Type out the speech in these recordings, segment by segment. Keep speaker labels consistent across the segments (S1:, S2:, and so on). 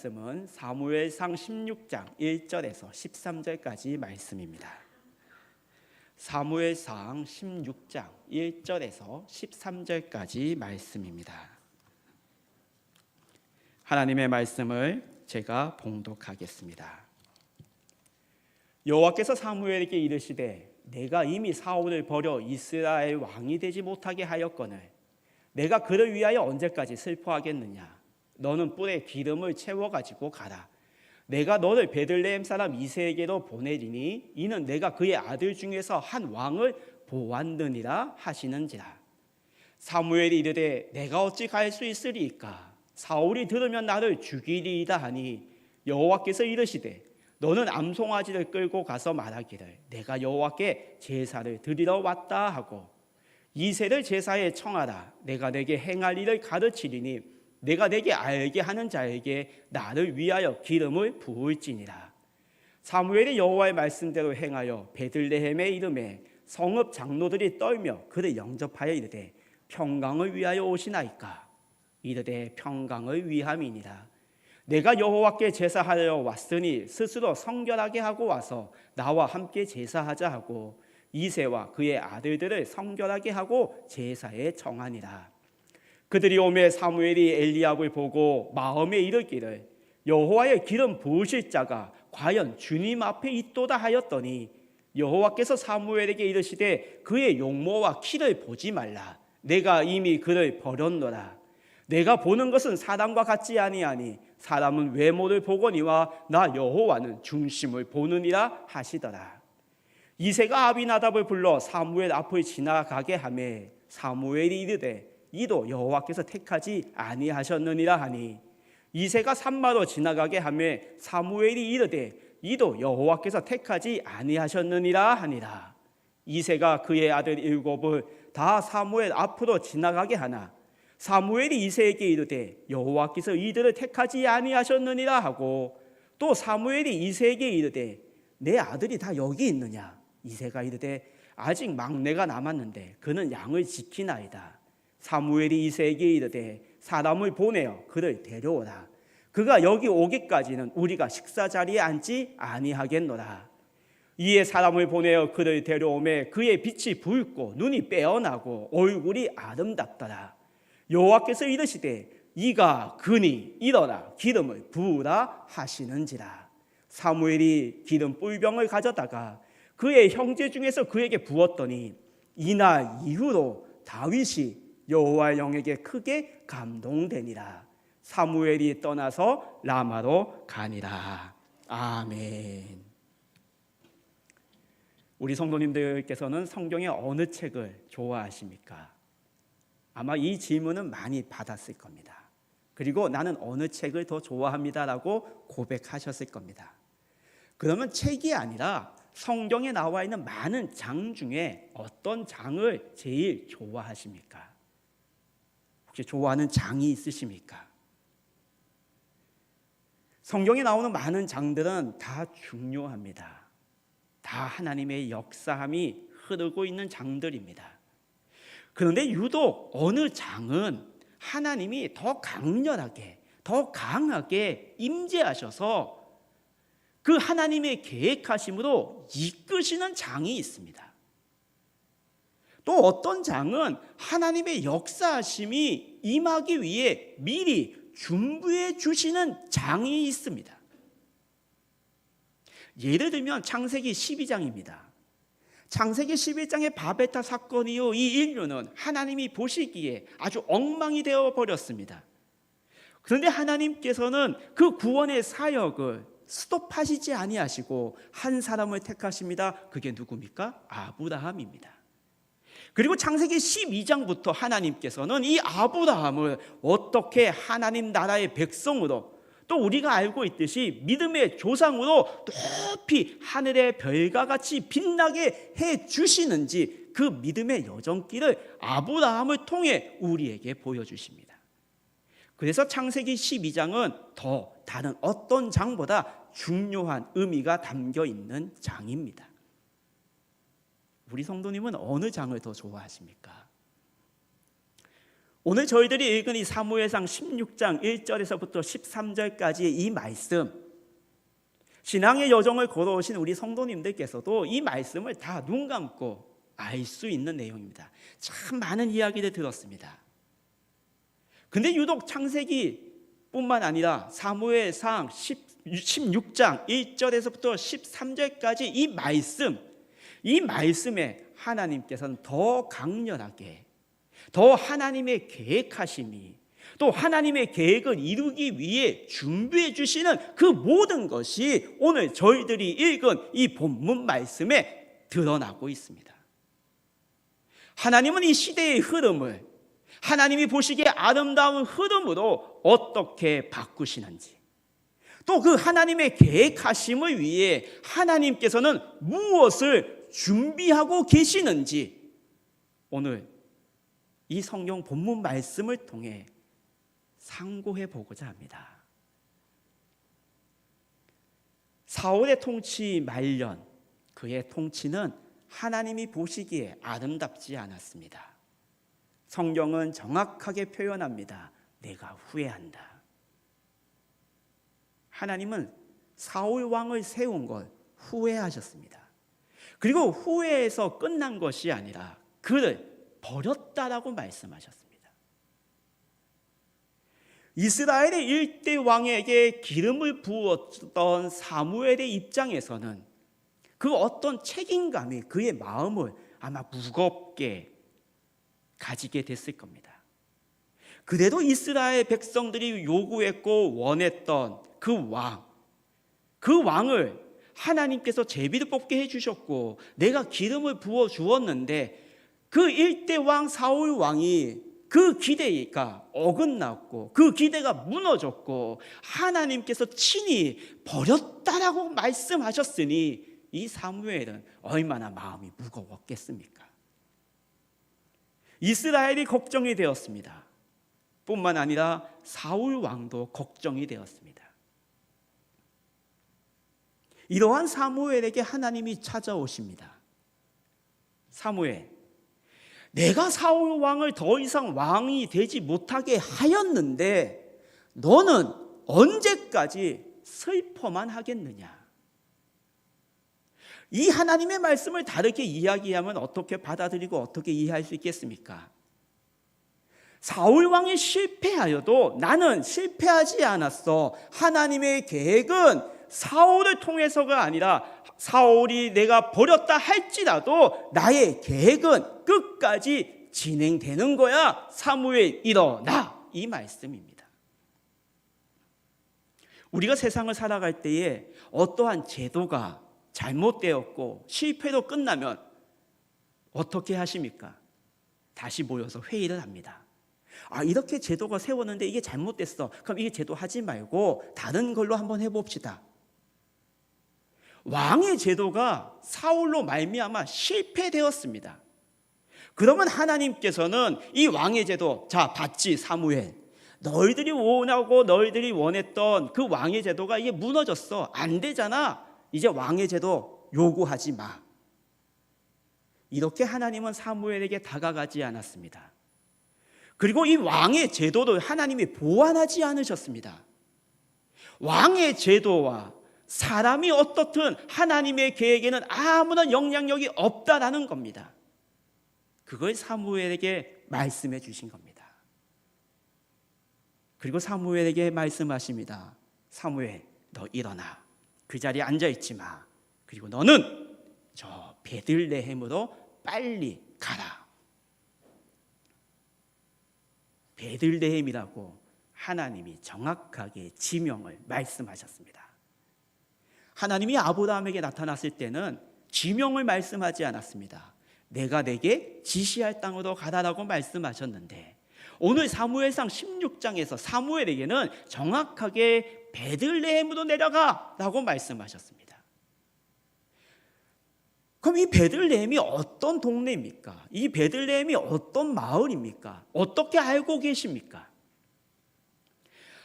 S1: 말씀은 사무엘상 16장 1절에서 13절까지 말씀입니다. 사무엘상 16장 1절에서 13절까지 말씀입니다. 하나님의 말씀을 제가 봉독하겠습니다. 여호와께서 사무엘에게 이르시되 내가 이미 사울을 버려 이스라엘 왕이 되지 못하게 하였거늘 내가 그를 위하여 언제까지 슬퍼하겠느냐. 너는 뿔에 기름을 채워 가지고 가라. 내가 너를 베들레헴 사람 이새에게로 보내리니 이는 내가 그의 아들 중에서 한 왕을 보았느니라 하시는지라. 사무엘이 이르되 내가 어찌 갈 수 있으리이까. 사울이 들으면 나를 죽이리이다 하니 여호와께서 이르시되 너는 암송아지를 끌고 가서 말하기를 내가 여호와께 제사를 드리러 왔다 하고 이새를 제사에 청하라. 내가 내게 행할 일을 가르치리니 내가 내게 알게 하는 자에게 나를 위하여 기름을 부을지니라. 사무엘이 여호와의 말씀대로 행하여 베들레헴의 이름에 성읍 장로들이 떨며 그를 영접하여 이르되 평강을 위하여 오시나이까. 이르되 평강을 위함이니라. 내가 여호와께 제사하려 왔으니 스스로 성결하게 하고 와서 나와 함께 제사하자 하고 이새와 그의 아들들을 성결하게 하고 제사에 청하니라. 그들이 오매 사무엘이 엘리압을 보고 마음에 이르기를 여호와의 기름 부으실 자가 과연 주님 앞에 있도다 하였더니 여호와께서 사무엘에게 이르시되 그의 용모와 키를 보지 말라. 내가 이미 그를 버렸노라. 내가 보는 것은 사람과 같지 아니하니 사람은 외모를 보거니와 나 여호와는 중심을 보느니라 하시더라. 이새가 아비나답을 불러 사무엘 앞을 지나가게 하매 사무엘이 이르되 이도 여호와께서 택하지 아니하셨느니라 하니 이새가 산마로 지나가게 하매 사무엘이 이르되 이도 여호와께서 택하지 아니하셨느니라 하니라. 이새가 그의 아들 7을 다 사무엘 앞으로 지나가게 하나 사무엘이 이새에게 이르되 여호와께서 이들을 택하지 아니하셨느니라 하고 또 사무엘이 이새에게 이르되 내 아들이 다 여기 있느냐. 이새가 이르되 아직 막내가 남았는데 그는 양을 지키나이다. 사무엘이 이새에게 이르되 사람을 보내어 그를 데려오라. 그가 여기 오기까지는 우리가 식사 자리에 앉지 아니하겠노라. 이에 사람을 보내어 그를 데려오매 그의 빛이 붉고 눈이 빼어나고 얼굴이 아름답더라. 여호와께서 이르시되 이가 그니 일어나 기름을 부으라 하시는지라. 사무엘이 기름 뿔병을 가져다가 그의 형제 중에서 그에게 부었더니 이날 이후로 다윗이 여호와의 영에게 크게 감동되니라. 사무엘이 떠나서 라마로 가니라. 아멘. 우리 성도님들께서는 성경의 어느 책을 좋아하십니까? 아마 이 질문은 많이 받았을 겁니다. 그리고 나는 어느 책을 더 좋아합니다라고 고백하셨을 겁니다. 그러면 책이 아니라 성경에 나와 있는 많은 장 중에 어떤 장을 제일 좋아하십니까? 혹시 좋아하는 장이 있으십니까? 성경에 나오는 많은 장들은 다 중요합니다. 다 하나님의 역사함이 흐르고 있는 장들입니다. 그런데 유독 어느 장은 하나님이 더 강렬하게, 더 강하게 임재하셔서 그 하나님의 계획하심으로 이끄시는 장이 있습니다. 또 어떤 장은 하나님의 역사하심이 임하기 위해 미리 준비해 주시는 장이 있습니다. 예를 들면 창세기 12장입니다. 창세기 11장의 바베타 사건 이후 이 인류는 하나님이 보시기에 아주 엉망이 되어버렸습니다. 그런데 하나님께서는 그 구원의 사역을 스톱하시지 아니하시고 한 사람을 택하십니다. 그게 누굽니까? 아브라함입니다. 그리고 창세기 12장부터 하나님께서는 이 아브라함을 어떻게 하나님 나라의 백성으로 또 우리가 알고 있듯이 믿음의 조상으로 높이 하늘의 별과 같이 빛나게 해주시는지 그 믿음의 여정길을 아브라함을 통해 우리에게 보여주십니다. 그래서 창세기 12장은 더 다른 어떤 장보다 중요한 의미가 담겨 있는 장입니다. 우리 성도님은 어느 장을 더 좋아하십니까? 오늘 저희들이 읽은 이 사무엘상 16장 1절에서부터 13절까지의 이 말씀, 신앙의 여정을 걸어오신 우리 성도님들께서도 이 말씀을 다 눈 감고 알 수 있는 내용입니다. 참 많은 이야기를 들었습니다. 근데 유독 창세기뿐만 아니라 사무엘상 16장 1절에서부터 13절까지 이 말씀에 하나님께서는 더 강렬하게, 더 하나님의 계획하심이, 또 하나님의 계획을 이루기 위해 준비해 주시는 그 모든 것이 오늘 저희들이 읽은 이 본문 말씀에 드러나고 있습니다. 하나님은 이 시대의 흐름을 하나님이 보시기에 아름다운 흐름으로 어떻게 바꾸시는지, 또 그 하나님의 계획하심을 위해 하나님께서는 무엇을 준비하고 계시는지 오늘 이 성경 본문 말씀을 통해 상고해 보고자 합니다. 사울의 통치 말년, 그의 통치는 하나님이 보시기에 아름답지 않았습니다. 성경은 정확하게 표현합니다. 내가 후회한다. 하나님은 사울 왕을 세운 걸 후회하셨습니다. 그리고 후회해서 끝난 것이 아니라 그를 버렸다라고 말씀하셨습니다. 이스라엘의 일대 왕에게 기름을 부었던 사무엘의 입장에서는 그 어떤 책임감이 그의 마음을 아마 무겁게 가지게 됐을 겁니다. 그래도 이스라엘 백성들이 요구했고 원했던 그 왕을 하나님께서 제비를 뽑게 해주셨고 내가 기름을 부어 주었는데 그 일대 왕 사울 왕이 그 기대가 어긋났고 그 기대가 무너졌고 하나님께서 친히 버렸다라고 말씀하셨으니 이 사무엘은 얼마나 마음이 무거웠겠습니까? 이스라엘이 걱정이 되었습니다. 뿐만 아니라 사울 왕도 걱정이 되었습니다. 이러한 사무엘에게 하나님이 찾아오십니다. 사무엘, 내가 사울 왕을 더 이상 왕이 되지 못하게 하였는데 너는 언제까지 슬퍼만 하겠느냐? 이 하나님의 말씀을 다르게 이야기하면 어떻게 받아들이고 어떻게 이해할 수 있겠습니까? 사울 왕이 실패하여도 나는 실패하지 않았어. 하나님의 계획은 사울을 통해서가 아니라 사울이 내가 버렸다 할지라도 나의 계획은 끝까지 진행되는 거야. 사무엘 일어나. 이 말씀입니다. 우리가 세상을 살아갈 때에 어떠한 제도가 잘못되었고 실패로 끝나면 어떻게 하십니까? 다시 모여서 회의를 합니다. 이렇게 제도가 세웠는데 이게 잘못됐어. 그럼 이게 제도 하지 말고 다른 걸로 한번 해봅시다. 왕의 제도가 사울로 말미암아 실패되었습니다. 그러면 하나님께서는 이 왕의 제도, 자 봤지 사무엘, 너희들이 원하고 너희들이 원했던 그 왕의 제도가 이게 무너졌어. 안 되잖아. 이제 왕의 제도 요구하지 마. 이렇게 하나님은 사무엘에게 다가가지 않았습니다. 그리고 이 왕의 제도를 하나님이 보완하지 않으셨습니다. 왕의 제도와 사람이 어떻든 하나님의 계획에는 아무런 영향력이 없다라는 겁니다. 그걸 사무엘에게 말씀해 주신 겁니다. 그리고 사무엘에게 말씀하십니다. 사무엘, 너 일어나. 그 자리에 앉아있지 마. 그리고 너는 저 베들레헴으로 빨리 가라. 베들레헴이라고 하나님이 정확하게 지명을 말씀하셨습니다. 하나님이 아브라함에게 나타났을 때는 지명을 말씀하지 않았습니다. 내가 내게 지시할 땅으로 가라라고 말씀하셨는데 오늘 사무엘상 16장에서 사무엘에게는 정확하게 베들레헴으로 내려가라고 말씀하셨습니다. 그럼 이 베들레헴이 어떤 동네입니까? 이 베들레헴이 어떤 마을입니까? 어떻게 알고 계십니까?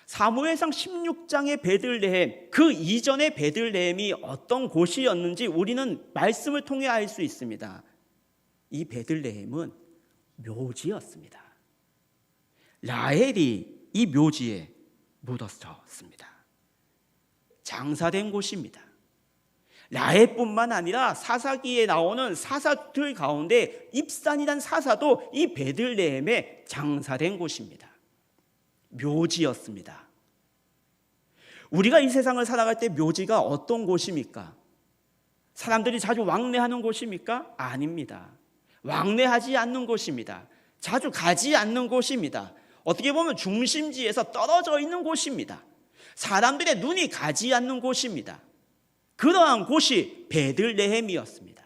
S1: 사무엘상 16장의 베들레헴, 그 이전의 베들레헴이 어떤 곳이었는지 우리는 말씀을 통해 알 수 있습니다. 이 베들레헴은 묘지였습니다. 라헬이 이 묘지에 묻었습니다. 장사된 곳입니다. 라헬뿐만 아니라 사사기에 나오는 사사들 가운데 입산이란 사사도 이 베들레헴에 장사된 곳입니다. 묘지였습니다. 우리가 이 세상을 살아갈 때 묘지가 어떤 곳입니까? 사람들이 자주 왕래하는 곳입니까? 아닙니다. 왕래하지 않는 곳입니다. 자주 가지 않는 곳입니다. 어떻게 보면 중심지에서 떨어져 있는 곳입니다. 사람들의 눈이 가지 않는 곳입니다. 그러한 곳이 베들레헴이었습니다.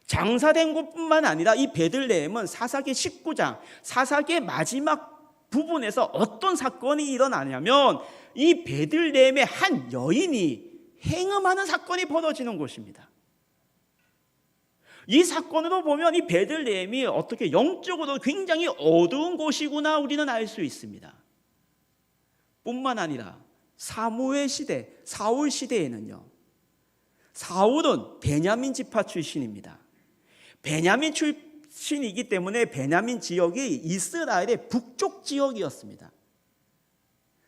S1: 장사된 곳뿐만 아니라 이 베들레헴은 사사기 19장, 사사기의 마지막 부분에서 어떤 사건이 일어나냐면 이 베들레헴의 한 여인이 행음하는 사건이 벌어지는 곳입니다. 이 사건으로 보면 이 베들레헴이 어떻게 영적으로 굉장히 어두운 곳이구나 우리는 알 수 있습니다. 뿐만 아니라 사무엘 시대, 사울 시대에는요, 사울은 베냐민 지파 출신입니다. 베냐민 출신이기 때문에 베냐민 지역이 이스라엘의 북쪽 지역이었습니다.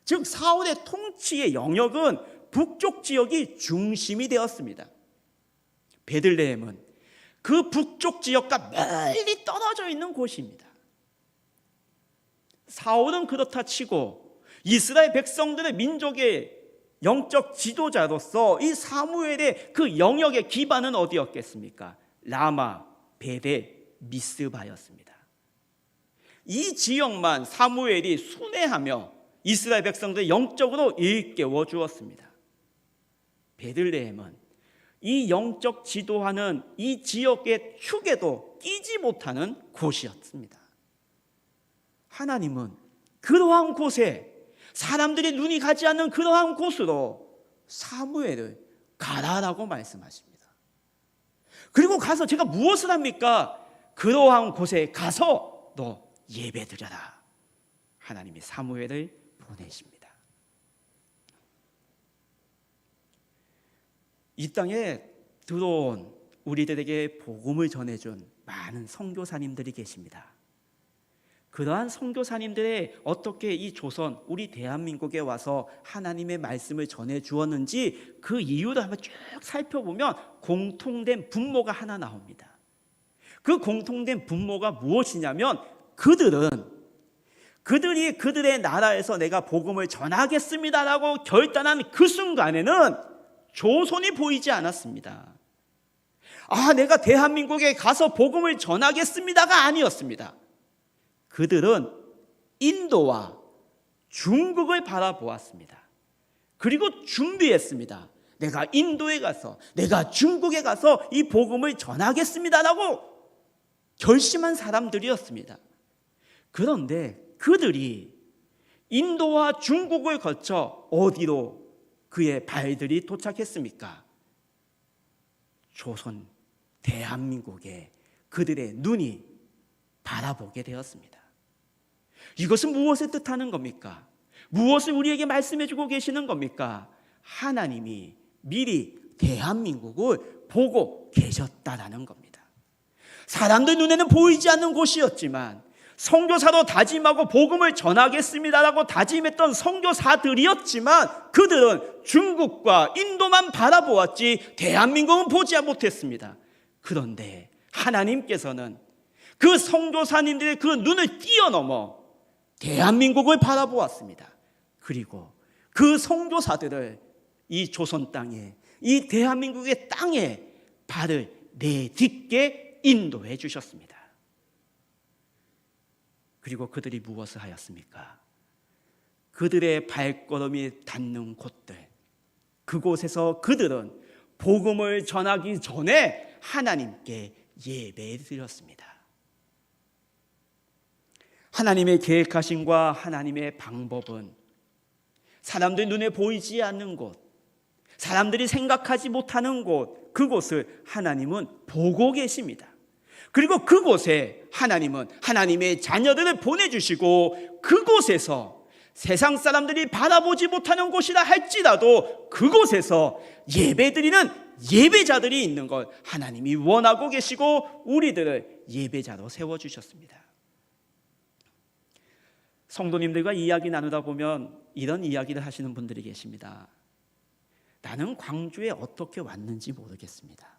S1: 즉 사울의 통치의 영역은 북쪽 지역이 중심이 되었습니다. 베들레헴은 그 북쪽 지역과 멀리 떨어져 있는 곳입니다. 사울은 그렇다 치고 이스라엘 백성들의 민족의 영적 지도자로서 이 사무엘의 그 영역의 기반은 어디였겠습니까? 라마, 베델, 미스바였습니다. 이 지역만 사무엘이 순회하며 이스라엘 백성들을 영적으로 일깨워 주었습니다. 베들레헴은 이 영적 지도하는 이 지역의 축에도 끼지 못하는 곳이었습니다. 하나님은 그러한 곳에, 사람들이 눈이 가지 않는 그러한 곳으로 사무엘을 가라라고 말씀하십니다. 그리고 가서 제가 무엇을 합니까? 그러한 곳에 가서 너 예배드려라. 하나님이 사무엘을 보내십니다. 이 땅에 들어온 우리들에게 복음을 전해준 많은 선교사님들이 계십니다. 그러한 선교사님들의 어떻게 이 조선, 우리 대한민국에 와서 하나님의 말씀을 전해 주었는지 그 이유를 한번 쭉 살펴보면 공통된 분모가 하나 나옵니다. 그 공통된 분모가 무엇이냐면 그들이 그들의 나라에서 내가 복음을 전하겠습니다라고 결단한 그 순간에는 조선이 보이지 않았습니다. 내가 대한민국에 가서 복음을 전하겠습니다가 아니었습니다. 그들은 인도와 중국을 바라보았습니다. 그리고 준비했습니다. 내가 인도에 가서, 내가 중국에 가서 이 복음을 전하겠습니다라고 결심한 사람들이었습니다. 그런데 그들이 인도와 중국을 거쳐 어디로 그의 발들이 도착했습니까? 조선, 대한민국에 그들의 눈이 바라보게 되었습니다. 이것은 무엇을 뜻하는 겁니까? 무엇을 우리에게 말씀해 주고 계시는 겁니까? 하나님이 미리 대한민국을 보고 계셨다라는 겁니다. 사람들 눈에는 보이지 않는 곳이었지만 선교사로 다짐하고 복음을 전하겠습니다라고 다짐했던 선교사들이었지만 그들은 중국과 인도만 바라보았지 대한민국은 보지 못했습니다. 그런데 하나님께서는 그 선교사님들의 그 눈을 뛰어넘어 대한민국을 바라보았습니다. 그리고 그 선교사들을 이 조선 땅에, 이 대한민국의 땅에 발을 내딛게 인도해 주셨습니다. 그리고 그들이 무엇을 하였습니까? 그들의 발걸음이 닿는 곳들, 그곳에서 그들은 복음을 전하기 전에 하나님께 예배를 드렸습니다. 하나님의 계획하심과 하나님의 방법은 사람들 눈에 보이지 않는 곳, 사람들이 생각하지 못하는 곳, 그곳을 하나님은 보고 계십니다. 그리고 그곳에 하나님은 하나님의 자녀들을 보내주시고 그곳에서 세상 사람들이 바라보지 못하는 곳이라 할지라도 그곳에서 예배드리는 예배자들이 있는 걸 하나님이 원하고 계시고 우리들을 예배자로 세워주셨습니다. 성도님들과 이야기 나누다 보면 이런 이야기를 하시는 분들이 계십니다. 나는 광주에 어떻게 왔는지 모르겠습니다.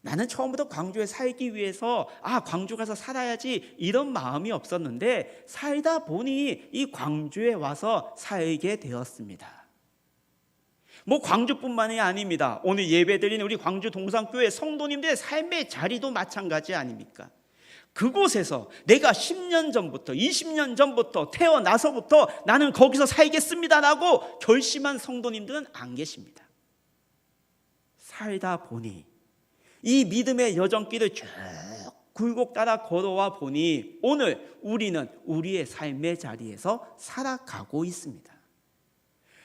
S1: 나는 처음부터 광주에 살기 위해서 광주 가서 살아야지 이런 마음이 없었는데 살다 보니 이 광주에 와서 살게 되었습니다. 광주뿐만이 아닙니다. 오늘 예배드리는 우리 광주 동산교회 성도님들의 삶의 자리도 마찬가지 아닙니까? 그곳에서 내가 10년 전부터 20년 전부터 태어나서부터 나는 거기서 살겠습니다라고 결심한 성도님들은 안 계십니다. 살다 보니 이 믿음의 여정길을 쭉 굴곡 따라 걸어와 보니 오늘 우리는 우리의 삶의 자리에서 살아가고 있습니다.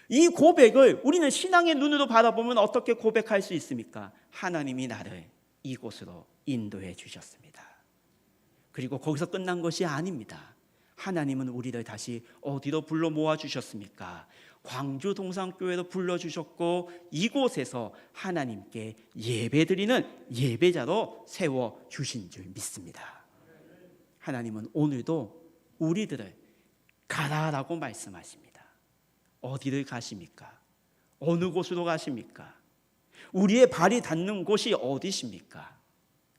S1: 이 고백을 우리는 신앙의 눈으로 바라보면 어떻게 고백할 수 있습니까? 하나님이 나를 이곳으로 인도해 주셨습니다. 그리고 거기서 끝난 것이 아닙니다. 하나님은 우리를 다시 어디로 불러 모아 주셨습니까? 광주 동산교회로 불러주셨고 이곳에서 하나님께 예배드리는 예배자로 세워주신 줄 믿습니다. 하나님은 오늘도 우리들을 가라라고 말씀하십니다. 어디를 가십니까? 어느 곳으로 가십니까? 우리의 발이 닿는 곳이 어디십니까?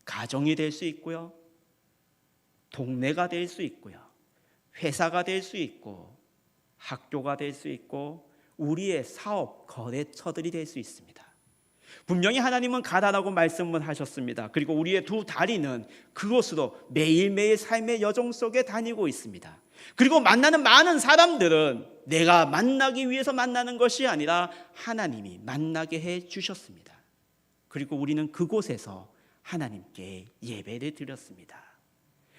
S1: 가정이 될 수 있고요, 동네가 될 수 있고요, 회사가 될 수 있고 학교가 될 수 있고 우리의 사업, 거래처들이 될 수 있습니다. 분명히 하나님은 가라라고 말씀을 하셨습니다. 그리고 우리의 두 다리는 그곳으로 매일매일 삶의 여정 속에 다니고 있습니다. 그리고 만나는 많은 사람들은 내가 만나기 위해서 만나는 것이 아니라 하나님이 만나게 해 주셨습니다. 그리고 우리는 그곳에서 하나님께 예배를 드렸습니다.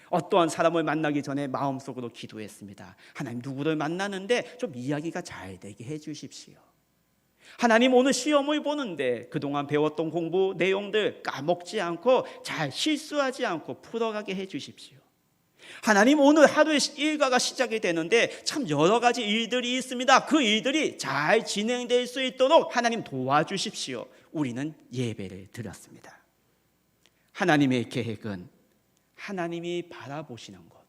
S1: 어떠한 사람을 만나기 전에 마음속으로 기도했습니다. 하나님, 누구를 만나는데 좀 이야기가 잘 되게 해 주십시오. 하나님, 오늘 시험을 보는데 그동안 배웠던 공부 내용들 까먹지 않고 잘 실수하지 않고 풀어가게 해 주십시오. 하나님, 오늘 하루의 일과가 시작이 되는데 참 여러 가지 일들이 있습니다. 그 일들이 잘 진행될 수 있도록 하나님 도와주십시오. 우리는 예배를 드렸습니다. 하나님의 계획은 하나님이 바라보시는 것,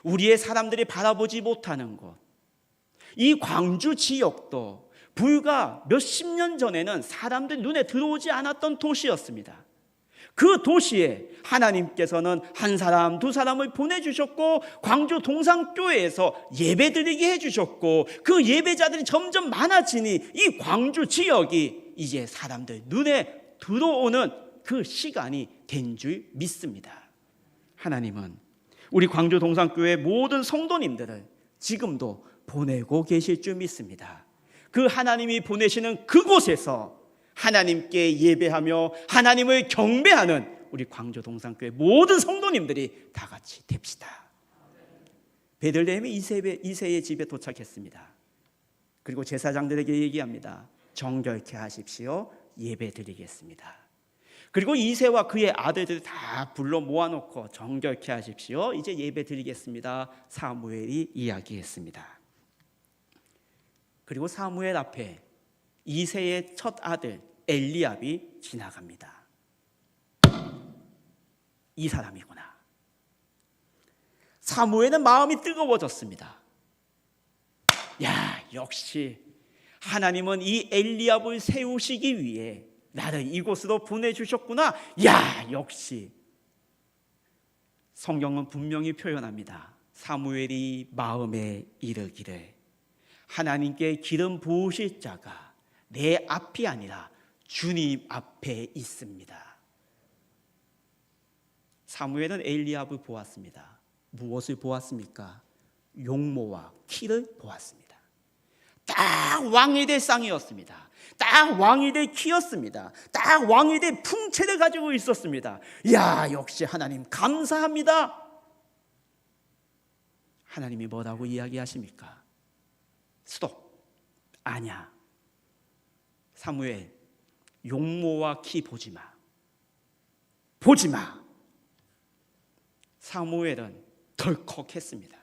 S1: 우리의 사람들이 바라보지 못하는 것, 이 광주 지역도 불과 몇십 년 전에는 사람들 눈에 들어오지 않았던 도시였습니다. 그 도시에 하나님께서는 한 사람, 두 사람을 보내주셨고 광주 동산교회에서 예배드리게 해주셨고 그 예배자들이 점점 많아지니 이 광주 지역이 이제 사람들 눈에 들어오는 그 시간이 된 줄 믿습니다. 하나님은 우리 광주 동산교회 모든 성도님들을 지금도 보내고 계실 줄 믿습니다. 그 하나님이 보내시는 그곳에서 하나님께 예배하며 하나님을 경배하는 우리 광주 동산교회 모든 성도님들이 다 같이 됩시다. 베들레헴의 이새의 집에 도착했습니다. 그리고 제사장들에게 얘기합니다. 정결케 하십시오. 예배 드리겠습니다. 그리고 이새와 그의 아들들을 다 불러 모아놓고 정결케 하십시오. 이제 예배 드리겠습니다. 사무엘이 이야기했습니다. 그리고 사무엘 앞에 이새의 첫 아들 엘리압이 지나갑니다. 이 사람이구나. 사무엘은 마음이 뜨거워졌습니다. 역시 하나님은 이 엘리압을 세우시기 위해 나를 이곳으로 보내주셨구나. 역시. 성경은 분명히 표현합니다. 사무엘이 마음에 이르기를 하나님께 기름 부으실 자가 내 앞이 아니라 주님 앞에 있습니다. 사무엘은 엘리압을 보았습니다. 무엇을 보았습니까? 용모와 키를 보았습니다. 딱 왕이 될 쌍이었습니다. 딱 왕이 될 키였습니다. 딱 왕이 될 풍채를 가지고 있었습니다. 역시 하나님 감사합니다. 하나님이 뭐라고 이야기하십니까? 스톱. 아니야. 사무엘, 용모와 키 보지 마. 보지 마. 사무엘은 덜컥했습니다.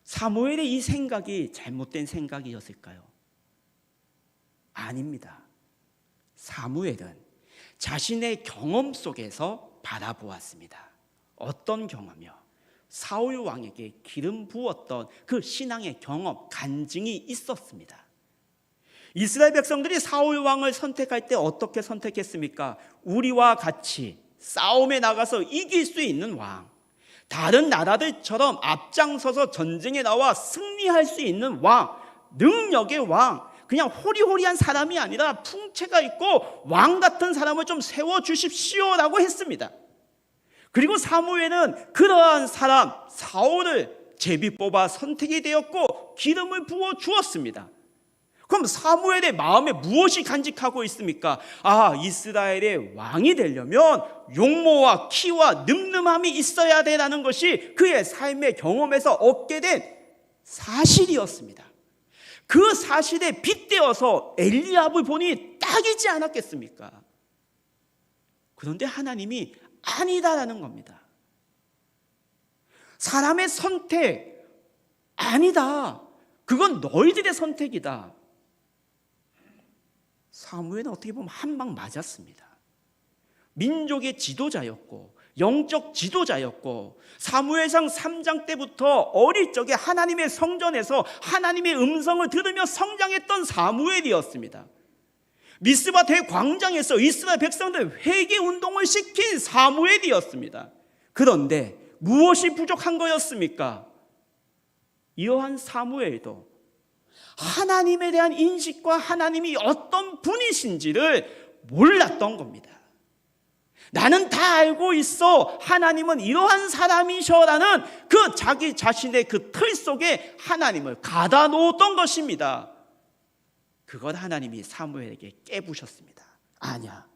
S1: 사무엘의 이 생각이 잘못된 생각이었을까요? 아닙니다. 사무엘은 자신의 경험 속에서 바라보았습니다. 어떤 경험이요? 사울 왕에게 기름 부었던 그 신앙의 경험, 간증이 있었습니다. 이스라엘 백성들이 사울 왕을 선택할 때 어떻게 선택했습니까? 우리와 같이 싸움에 나가서 이길 수 있는 왕, 다른 나라들처럼 앞장서서 전쟁에 나와 승리할 수 있는 왕, 능력의 왕, 그냥 호리호리한 사람이 아니라 풍채가 있고 왕 같은 사람을 좀 세워주십시오라고 했습니다. 그리고 사무엘은 그러한 사람 사울을 제비 뽑아 선택이 되었고 기름을 부어 주었습니다. 그럼 사무엘의 마음에 무엇이 간직하고 있습니까? 이스라엘의 왕이 되려면 용모와 키와 늠름함이 있어야 되라는 것이 그의 삶의 경험에서 얻게 된 사실이었습니다. 그 사실에 빗대어서 엘리압을 보니 딱이지 않았겠습니까? 그런데 하나님이 아니다라는 겁니다. 사람의 선택 아니다. 그건 너희들의 선택이다. 사무엘은 어떻게 보면 한 방 맞았습니다. 민족의 지도자였고 영적 지도자였고 사무엘상 3장 때부터 어릴 적에 하나님의 성전에서 하나님의 음성을 들으며 성장했던 사무엘이었습니다. 미스바 대광장에서 이스라엘 백성들 회개 운동을 시킨 사무엘이었습니다. 그런데 무엇이 부족한 거였습니까? 이러한 사무엘도 하나님에 대한 인식과 하나님이 어떤 분이신지를 몰랐던 겁니다. 나는 다 알고 있어. 하나님은 이러한 사람이셔라는 그 자기 자신의 그 틀 속에 하나님을 가다 놓았던 것입니다. 그걸 하나님이 사무엘에게 깨부셨습니다. 아니야.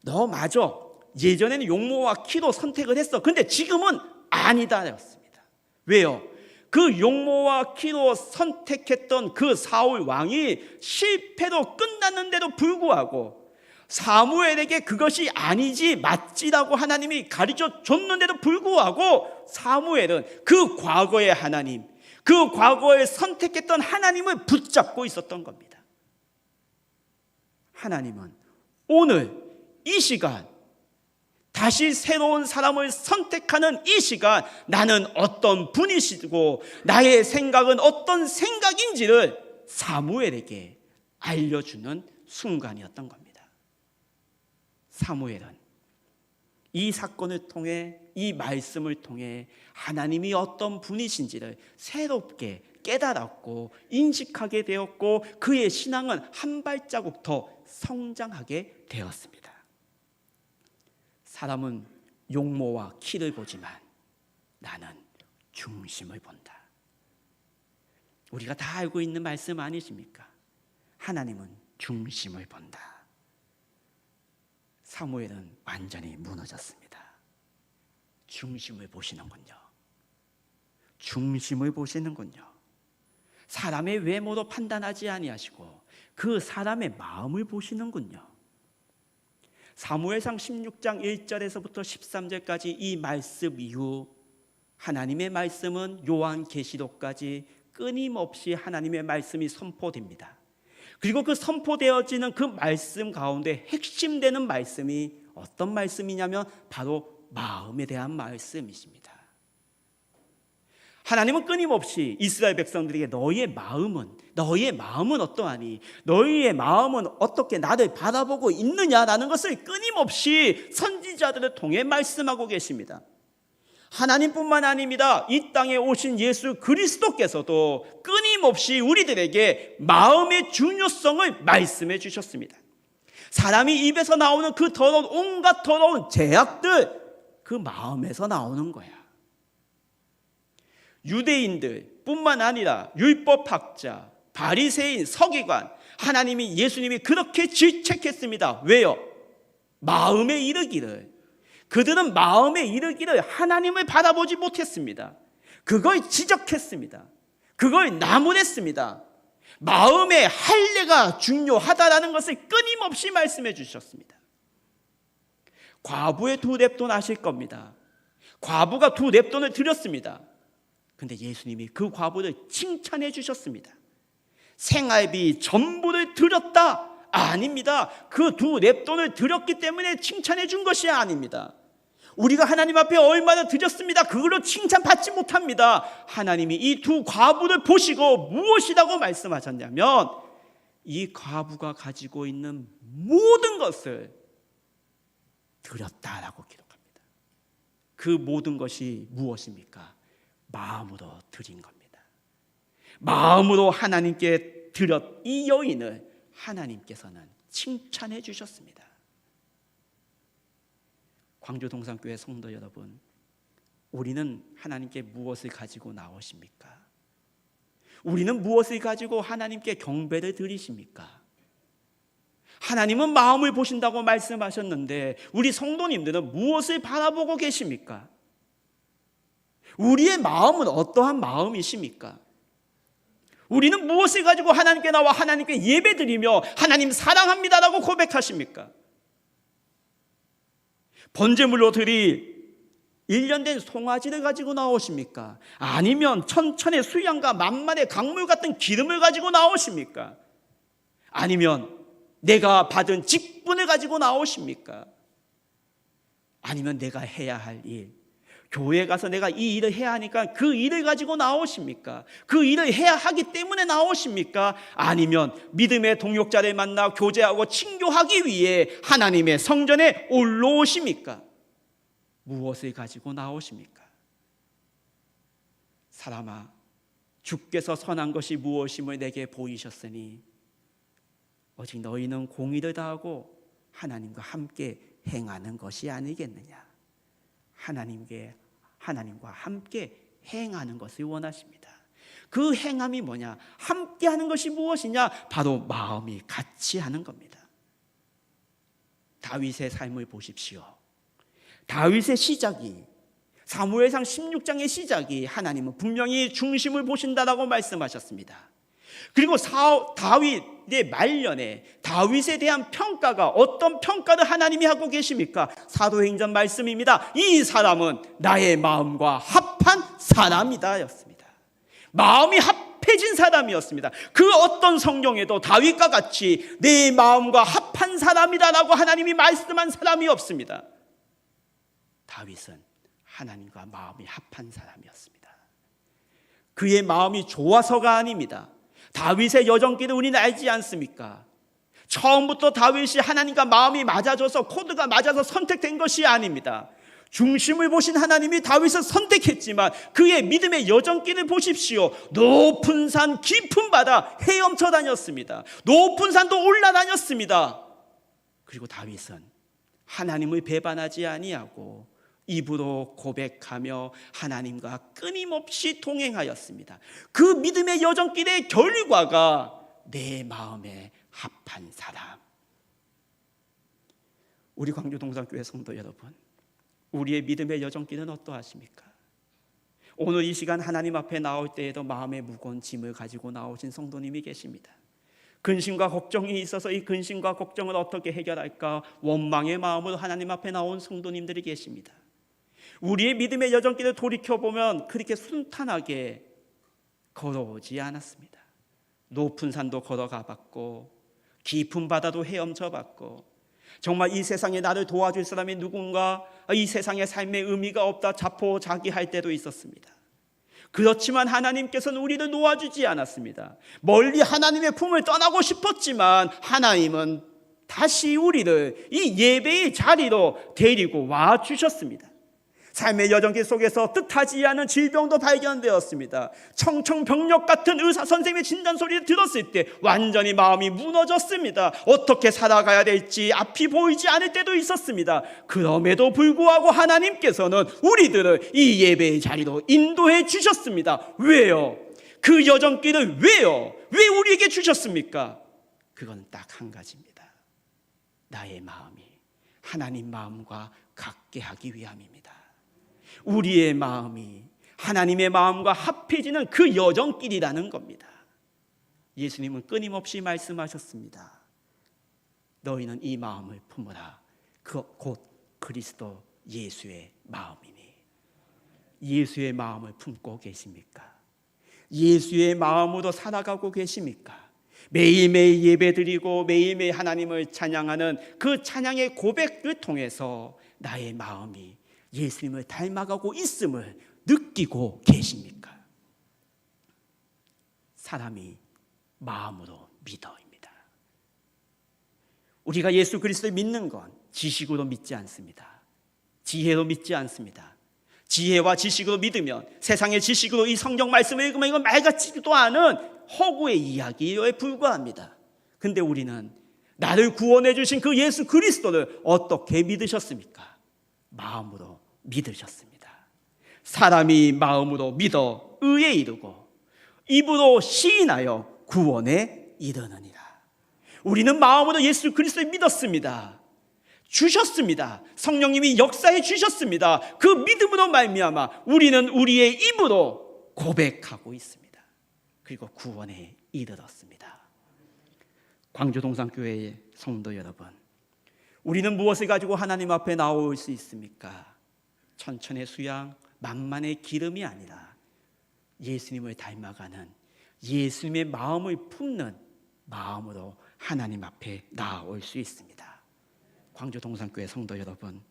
S1: 너 맞아. 예전에는 용모와 키로 선택을 했어. 근데 지금은 아니다였습니다. 왜요? 그 용모와 키로 선택했던 그 사울 왕이 실패로 끝났는데도 불구하고 사무엘에게 그것이 아니지 맞지라고 하나님이 가르쳐 줬는데도 불구하고 사무엘은 그 과거의 하나님, 그 과거에 선택했던 하나님을 붙잡고 있었던 겁니다. 하나님은 오늘 이 시간 다시 새로운 사람을 선택하는 이 시간 나는 어떤 분이시고 나의 생각은 어떤 생각인지를 사무엘에게 알려주는 순간이었던 겁니다. 사무엘은 이 사건을 통해 이 말씀을 통해 하나님이 어떤 분이신지를 새롭게 깨달았고 인식하게 되었고 그의 신앙은 한 발자국 더 성장하게 되었습니다. 사람은 용모와 키를 보지만 나는 중심을 본다. 우리가 다 알고 있는 말씀 아니십니까? 하나님은 중심을 본다. 사무엘은 완전히 무너졌습니다. 중심을 보시는군요. 중심을 보시는군요. 사람의 외모로 판단하지 아니하시고 그 사람의 마음을 보시는군요. 사무엘상 16장 1절에서부터 13절까지 이 말씀 이후 하나님의 말씀은 요한계시록까지 끊임없이 하나님의 말씀이 선포됩니다. 그리고 그 선포되어지는 그 말씀 가운데 핵심되는 말씀이 어떤 말씀이냐면 바로 마음에 대한 말씀이십니다. 하나님은 끊임없이 이스라엘 백성들에게 너희의 마음은 어떠하니? 너희의 마음은 어떻게 나를 바라보고 있느냐라는 것을 끊임없이 선지자들을 통해 말씀하고 계십니다. 하나님뿐만 아닙니다. 이 땅에 오신 예수 그리스도께서도 끊임없이 우리들에게 마음의 중요성을 말씀해 주셨습니다. 사람이 입에서 나오는 그 더러운 온갖 더러운 죄악들 그 마음에서 나오는 거야. 유대인들 뿐만 아니라 율법학자, 바리새인, 서기관, 하나님이 예수님이 그렇게 질책했습니다. 왜요? 마음에 이르기를. 그들은 마음에 이르기를 하나님을 바라보지 못했습니다. 그걸 지적했습니다. 그걸 나무랬습니다. 마음의 할례가 중요하다라는 것을 끊임없이 말씀해 주셨습니다. 과부의 2렙돈 아실 겁니다. 과부가 2렙돈을 드렸습니다. 근데 예수님이 그 과부를 칭찬해 주셨습니다. 생활비 전부를 드렸다? 아닙니다. 그 2렙돈을 드렸기 때문에 칭찬해 준 것이 아닙니다. 우리가 하나님 앞에 얼마나 드렸습니다. 그걸로 칭찬받지 못합니다. 하나님이 이 두 과부를 보시고 무엇이라고 말씀하셨냐면 이 과부가 가지고 있는 모든 것을 드렸다라고 기록합니다. 그 모든 것이 무엇입니까? 마음으로 드린 겁니다. 마음으로 하나님께 드렸 이 여인을 하나님께서는 칭찬해 주셨습니다. 광주 동산교회 성도 여러분, 우리는 하나님께 무엇을 가지고 나오십니까? 우리는 무엇을 가지고 하나님께 경배를 드리십니까? 하나님은 마음을 보신다고 말씀하셨는데 우리 성도님들은 무엇을 바라보고 계십니까? 우리의 마음은 어떠한 마음이십니까? 우리는 무엇을 가지고 하나님께 나와 하나님께 예배드리며 하나님 사랑합니다라고 고백하십니까? 번제물로 드릴 1년 된 송아지를 가지고 나오십니까? 아니면 천천의 수양과 만만의 강물 같은 기름을 가지고 나오십니까? 아니면 내가 받은 직분을 가지고 나오십니까? 아니면 내가 해야 할 일, 교회에 가서 내가 이 일을 해야 하니까 그 일을 가지고 나오십니까? 그 일을 해야 하기 때문에 나오십니까? 아니면 믿음의 동역자를 만나 교제하고 친교하기 위해 하나님의 성전에 올라오십니까? 무엇을 가지고 나오십니까? 사람아, 주께서 선한 것이 무엇임을 내게 보이셨으니 오직 너희는 공의를 다하고 하나님과 함께 행하는 것이 아니겠느냐. 하나님과 함께 행하는 것을 원하십니다. 그 행함이 뭐냐? 함께 하는 것이 무엇이냐? 바로 마음이 같이 하는 겁니다. 다윗의 삶을 보십시오. 다윗의 시작이, 사무엘상 16장의 시작이 하나님은 분명히 중심을 보신다라고 말씀하셨습니다. 그리고 다윗의 말년에 다윗에 대한 평가가 어떤 평가를 하나님이 하고 계십니까? 사도행전 말씀입니다. 이 사람은 나의 마음과 합한 사람이다 였습니다. 마음이 합해진 사람이었습니다. 그 어떤 성경에도 다윗과 같이 내 마음과 합한 사람이다라고 하나님이 말씀한 사람이 없습니다. 다윗은 하나님과 마음이 합한 사람이었습니다. 그의 마음이 좋아서가 아닙니다. 다윗의 여정길을 우리는 알지 않습니까? 처음부터 다윗이 하나님과 마음이 맞아져서 코드가 맞아서 선택된 것이 아닙니다. 중심을 보신 하나님이 다윗을 선택했지만 그의 믿음의 여정길을 보십시오. 높은 산 깊은 바다 헤엄쳐 다녔습니다. 높은 산도 올라다녔습니다. 그리고 다윗은 하나님을 배반하지 아니하고 입으로 고백하며 하나님과 끊임없이 동행하였습니다. 그 믿음의 여정길의 결과가 내 마음에 합한 사람. 우리 광주 동산교회 성도 여러분, 우리의 믿음의 여정길은 어떠하십니까? 오늘 이 시간 하나님 앞에 나올 때에도 마음에 무거운 짐을 가지고 나오신 성도님이 계십니다. 근심과 걱정이 있어서 이 근심과 걱정을 어떻게 해결할까 원망의 마음으로 하나님 앞에 나온 성도님들이 계십니다. 우리의 믿음의 여정길을 돌이켜보면 그렇게 순탄하게 걸어오지 않았습니다. 높은 산도 걸어가 봤고 깊은 바다도 헤엄쳐 봤고 정말 이 세상에 나를 도와줄 사람이 누군가, 이 세상의 삶의 의미가 없다 자포자기할 때도 있었습니다. 그렇지만 하나님께서는 우리를 놓아주지 않았습니다. 멀리 하나님의 품을 떠나고 싶었지만 하나님은 다시 우리를 이 예배의 자리로 데리고 와 주셨습니다. 삶의 여정길 속에서 뜻하지 않은 질병도 발견되었습니다. 청청병력 같은 의사 선생님의 진단소리를 들었을 때 완전히 마음이 무너졌습니다. 어떻게 살아가야 될지 앞이 보이지 않을 때도 있었습니다. 그럼에도 불구하고 하나님께서는 우리들을 이 예배의 자리로 인도해 주셨습니다. 왜요? 그 여정길을 왜요? 왜 우리에게 주셨습니까? 그건 딱 한 가지입니다. 나의 마음이 하나님 마음과 같게 하기 위함입니다. 우리의 마음이 하나님의 마음과 합해지는 그 여정길이라는 겁니다. 예수님은 끊임없이 말씀하셨습니다. 너희는 이 마음을 품으라. 곧 그리스도 예수의 마음이니. 예수의 마음을 품고 계십니까? 예수의 마음으로 살아가고 계십니까? 매일매일 예배드리고 매일매일 하나님을 찬양하는 그 찬양의 고백을 통해서 나의 마음이 예수님을 닮아가고 있음을 느끼고 계십니까? 사람이 마음으로 믿어입니다. 우리가 예수 그리스도를 믿는 건 지식으로 믿지 않습니다. 지혜로 믿지 않습니다. 지혜와 지식으로 믿으면 세상의 지식으로 이 성경 말씀을 읽으면 이건 말 같지도 않은 허구의 이야기에 불과합니다. 근데 우리는 나를 구원해 주신 그 예수 그리스도를 어떻게 믿으셨습니까? 마음으로 믿으셨습니다. 사람이 마음으로 믿어 의에 이르고 입으로 시인하여 구원에 이르느니라. 우리는 마음으로 예수 그리스도를 믿었습니다. 주셨습니다. 성령님이 역사해 주셨습니다. 그 믿음으로 말미암아 우리는 우리의 입으로 고백하고 있습니다. 그리고 구원에 이르렀습니다. 광주동산교회의 성도 여러분, 우리는 무엇을 가지고 하나님 앞에 나올 수 있습니까? 천천의 수양, 만만의 기름이 아니라 예수님을 닮아가는 예수님의 마음을 품는 마음으로 하나님 앞에 나올 수 있습니다. 광주동산교회 성도 여러분,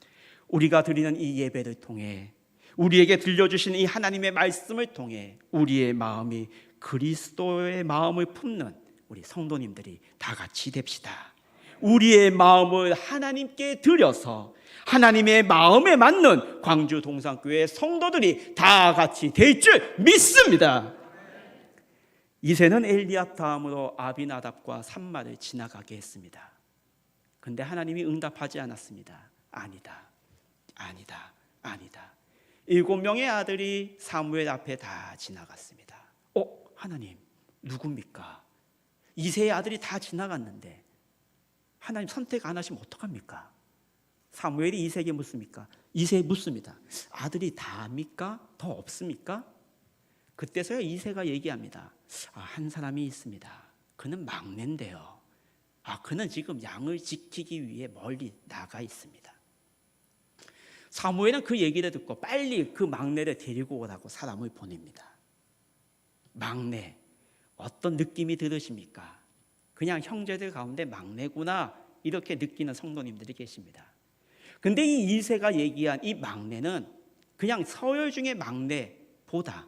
S1: 우리가 드리는 이 예배를 통해 우리에게 들려주신 이 하나님의 말씀을 통해 우리의 마음이 그리스도의 마음을 품는 우리 성도님들이 다 같이 됩시다. 우리의 마음을 하나님께 드려서 하나님의 마음에 맞는 광주동산교회 성도들이 다 같이 될 줄 믿습니다. 이새는 엘리압 다음으로 아비나답과 삼마를 지나가게 했습니다. 근데 하나님이 응답하지 않았습니다. 아니다, 아니다, 아니다. 7명의 아들이 사무엘 앞에 다 지나갔습니다. 하나님 누굽니까? 이새의 아들이 다 지나갔는데 하나님 선택 안 하시면 어떡합니까? 사무엘이 이새에게 묻습니까? 이새에 묻습니다. 아들이 다입니까? 더 없습니까? 그때서야 이새가 얘기합니다. 한 사람이 있습니다. 그는 막내인데요. 그는 지금 양을 지키기 위해 멀리 나가 있습니다. 사무엘은 그 얘기를 듣고 빨리 그 막내를 데리고 오라고 사람을 보냅니다. 막내, 어떤 느낌이 들으십니까? 그냥 형제들 가운데 막내구나 이렇게 느끼는 성도님들이 계십니다. 근데 이 이새가 얘기한 이 막내는 그냥 서열 중에 막내보다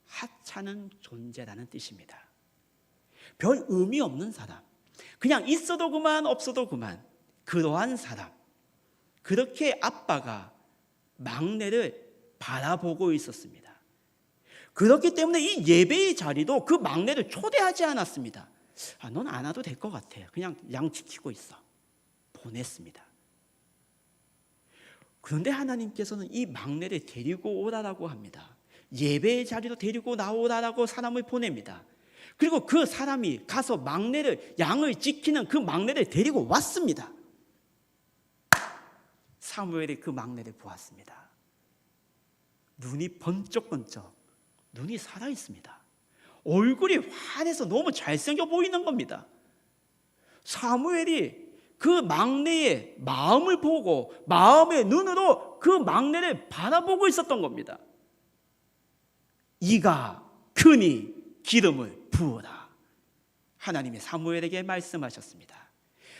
S1: 하찮은 존재라는 뜻입니다. 별 의미 없는 사람, 그냥 있어도 그만 없어도 그만, 그러한 사람. 그렇게 아빠가 막내를 바라보고 있었습니다. 그렇기 때문에 이 예배의 자리도 그 막내를 초대하지 않았습니다. 넌 안 와도 될 것 같아. 그냥 양 지키고 있어. 보냈습니다. 그런데 하나님께서는 이 막내를 데리고 오라라고 합니다. 예배의 자리로 데리고 나오라라고 사람을 보냅니다. 그리고 그 사람이 가서 막내를, 양을 지키는 그 막내를 데리고 왔습니다. 사무엘이 그 막내를 보았습니다. 눈이 번쩍번쩍, 눈이 살아있습니다. 얼굴이 환해서 너무 잘생겨 보이는 겁니다. 사무엘이 그 막내의 마음을 보고 마음의 눈으로 그 막내를 바라보고 있었던 겁니다. 이가 크니 기름을 부어라. 하나님이 사무엘에게 말씀하셨습니다.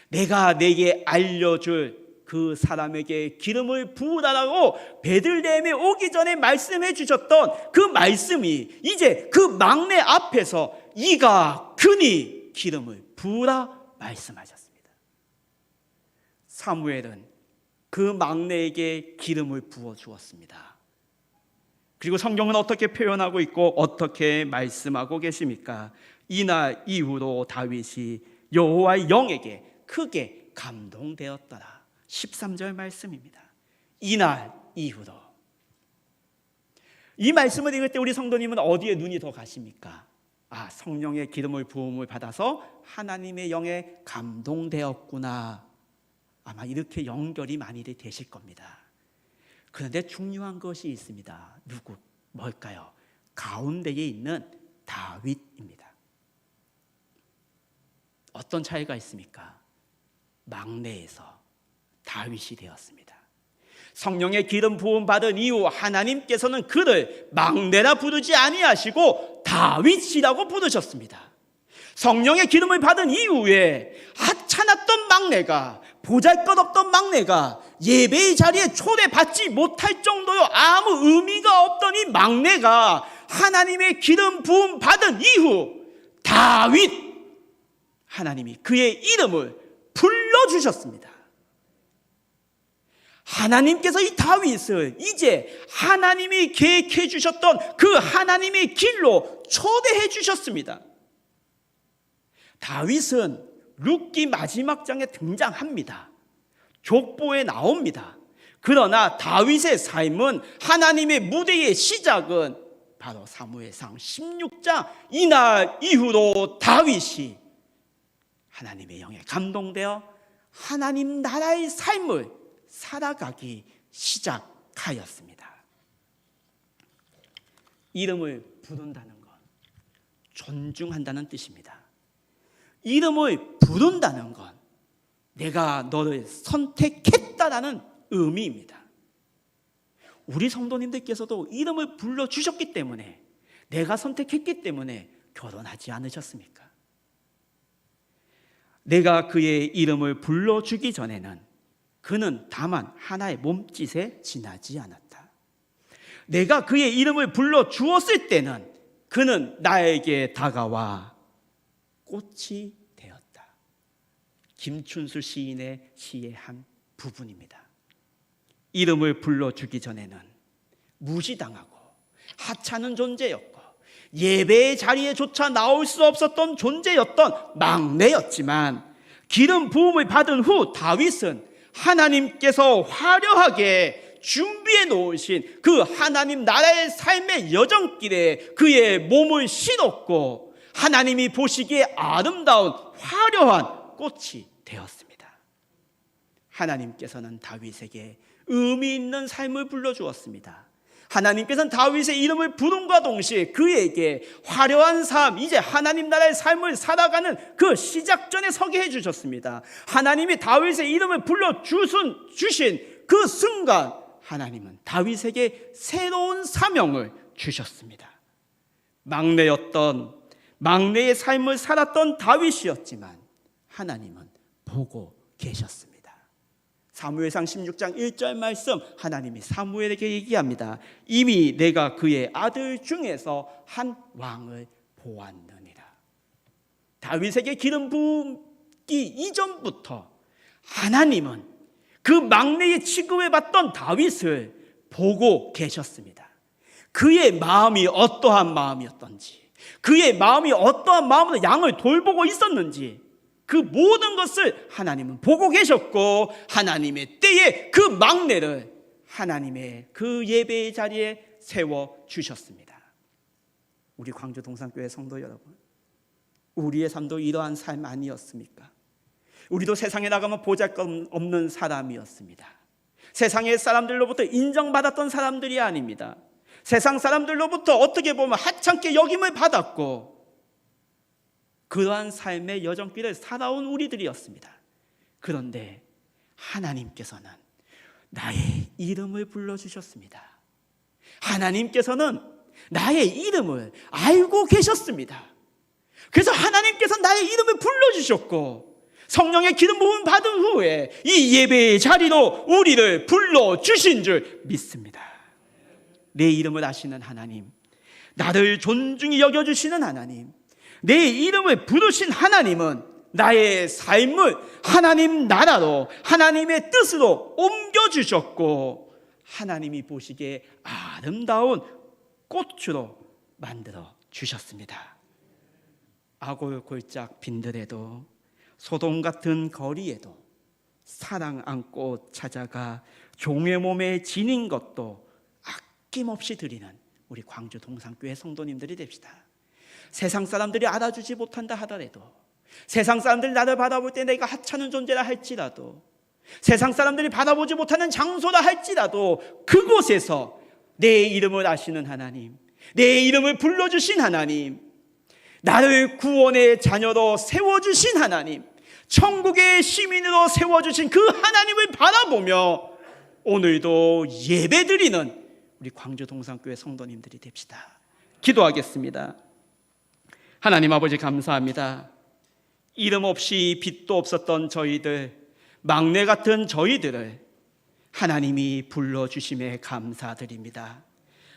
S1: 내가 내게 알려줄 그 사람에게 기름을 부으라라고 베들레헴에 오기 전에 말씀해 주셨던 그 말씀이 이제 그 막내 앞에서 이가 크니 기름을 부으라 말씀하셨습니다. 사무엘은 그 막내에게 기름을 부어 주었습니다. 그리고 성경은 어떻게 표현하고 있고 어떻게 말씀하고 계십니까? 이날 이후로 다윗이 여호와의 영에게 크게 감동되었더라. 13절 말씀입니다. 이날 이후로. 이 말씀을 읽을 때 우리 성도님은 어디에 눈이 더 가십니까? 성령의 기름을 부음을 받아서 하나님의 영에 감동되었구나. 아마 이렇게 연결이 많이 되실 겁니다. 그런데 중요한 것이 있습니다. 뭘까요? 가운데에 있는 다윗입니다. 어떤 차이가 있습니까? 막내에서 다윗이 되었습니다. 성령의 기름 부음 받은 이후 하나님께서는 그를 막내라 부르지 아니하시고 다윗이라고 부르셨습니다. 성령의 기름을 받은 이후에 하찮았던 막내가, 보잘것없던 막내가 예배의 자리에 초대받지 못할 정도로 아무 의미가 없던 이 막내가 하나님의 기름 부음 받은 이후 다윗, 하나님이 그의 이름을 불러주셨습니다. 하나님께서 이 다윗을 이제 하나님이 계획해 주셨던 그 하나님의 길로 초대해 주셨습니다. 다윗은 룻기 마지막 장에 등장합니다. 족보에 나옵니다. 그러나 다윗의 삶은, 하나님의 무대의 시작은 바로 사무엘상 16장 이날 이후로 다윗이 하나님의 영에 감동되어 하나님 나라의 삶을 살아가기 시작하였습니다. 이름을 부른다는 건 존중한다는 뜻입니다. 이름을 부른다는 건 내가 너를 선택했다라는 의미입니다. 우리 성도님들께서도 이름을 불러주셨기 때문에, 내가 선택했기 때문에 결혼하지 않으셨습니까? 내가 그의 이름을 불러주기 전에는 그는 다만 하나의 몸짓에 지나지 않았다. 내가 그의 이름을 불러주었을 때는 그는 나에게 다가와 꽃이 되었다. 김춘수 시인의 시의 한 부분입니다. 이름을 불러주기 전에는 무시당하고 하찮은 존재였고 예배의 자리에조차 나올 수 없었던 존재였던 막내였지만, 기름 부음을 받은 후 다윗은 하나님께서 화려하게 준비해 놓으신 그 하나님 나라의 삶의 여정길에 그의 몸을 실었고 하나님이 보시기에 아름다운 화려한 꽃이 되었습니다. 하나님께서는 다윗에게 의미 있는 삶을 불러주었습니다. 하나님께서는 다윗의 이름을 부름과 동시에 그에게 화려한 삶, 이제 하나님 나라의 삶을 살아가는 그 시작전에 서게 해주셨습니다. 하나님이 다윗의 이름을 불러주신 그 순간 하나님은 다윗에게 새로운 사명을 주셨습니다. 막내의 삶을 살았던 다윗이었지만 하나님은 보고 계셨습니다. 사무엘상 16장 1절 말씀, 하나님이 사무엘에게 얘기합니다. 이미 내가 그의 아들 중에서 한 왕을 보았느니라. 다윗에게 기름 부기 이전부터 하나님은 그 막내의 취급을 받던 다윗을 보고 계셨습니다. 그의 마음이 어떠한 마음이었던지, 그의 마음이 어떠한 마음으로 양을 돌보고 있었는지, 그 모든 것을 하나님은 보고 계셨고, 하나님의 때에 그 막내를 하나님의 그 예배의 자리에 세워주셨습니다. 우리 광주 동산교회 성도 여러분, 우리의 삶도 이러한 삶 아니었습니까? 우리도 세상에 나가면 보잘것없는 사람이었습니다. 세상의 사람들로부터 인정받았던 사람들이 아닙니다. 세상 사람들로부터 어떻게 보면 하찮게 여김을 받았고, 그러한 삶의 여정길을 살아온 우리들이었습니다. 그런데 하나님께서는 나의 이름을 불러주셨습니다. 하나님께서는 나의 이름을 알고 계셨습니다. 그래서 하나님께서 나의 이름을 불러주셨고, 성령의 기름 부음 받은 후에 이 예배의 자리로 우리를 불러주신 줄 믿습니다. 내 이름을 아시는 하나님, 나를 존중히 여겨주시는 하나님, 내 이름을 부르신 하나님은 나의 삶을 하나님 나라로, 하나님의 뜻으로 옮겨주셨고, 하나님이 보시기에 아름다운 꽃으로 만들어 주셨습니다. 아골 골짝 빈들에도, 소돔 같은 거리에도 사랑 안고 찾아가 종의 몸에 지닌 것도 아낌없이 드리는 우리 광주 동산교회 성도님들이 됩시다. 세상 사람들이 알아주지 못한다 하더라도, 세상 사람들이 나를 바라볼 때 내가 하찮은 존재라 할지라도, 세상 사람들이 바라보지 못하는 장소라 할지라도, 그곳에서 내 이름을 아시는 하나님, 내 이름을 불러주신 하나님, 나를 구원의 자녀로 세워주신 하나님, 천국의 시민으로 세워주신 그 하나님을 바라보며 오늘도 예배드리는 우리 광주 동산교회 성도님들이 됩시다. 기도하겠습니다. 하나님 아버지, 감사합니다. 이름 없이 빛도 없었던 저희들, 막내 같은 저희들을 하나님이 불러주심에 감사드립니다.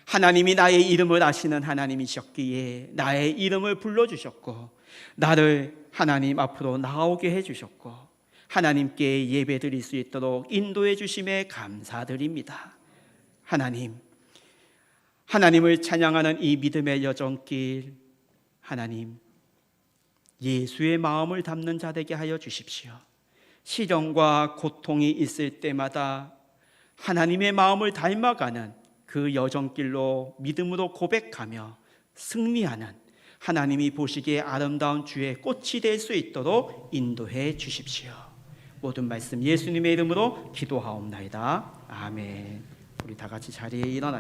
S1: 하나님이 나의 이름을 아시는 하나님이셨기에 나의 이름을 불러주셨고, 나를 하나님 앞으로 나오게 해주셨고, 하나님께 예배드릴 수 있도록 인도해 주심에 감사드립니다. 하나님을 찬양하는 이 믿음의 여정길, 하나님 예수의 마음을 담는 자 되게 하여 주십시오. 시련과 고통이 있을 때마다 하나님의 마음을 닮아가는 그 여정길로 믿음으로 고백하며 승리하는, 하나님이 보시기에 아름다운 주의 꽃이 될 수 있도록 인도해 주십시오. 모든 말씀 예수님의 이름으로 기도하옵나이다. 아멘. 우리 다 같이 자리에 일어나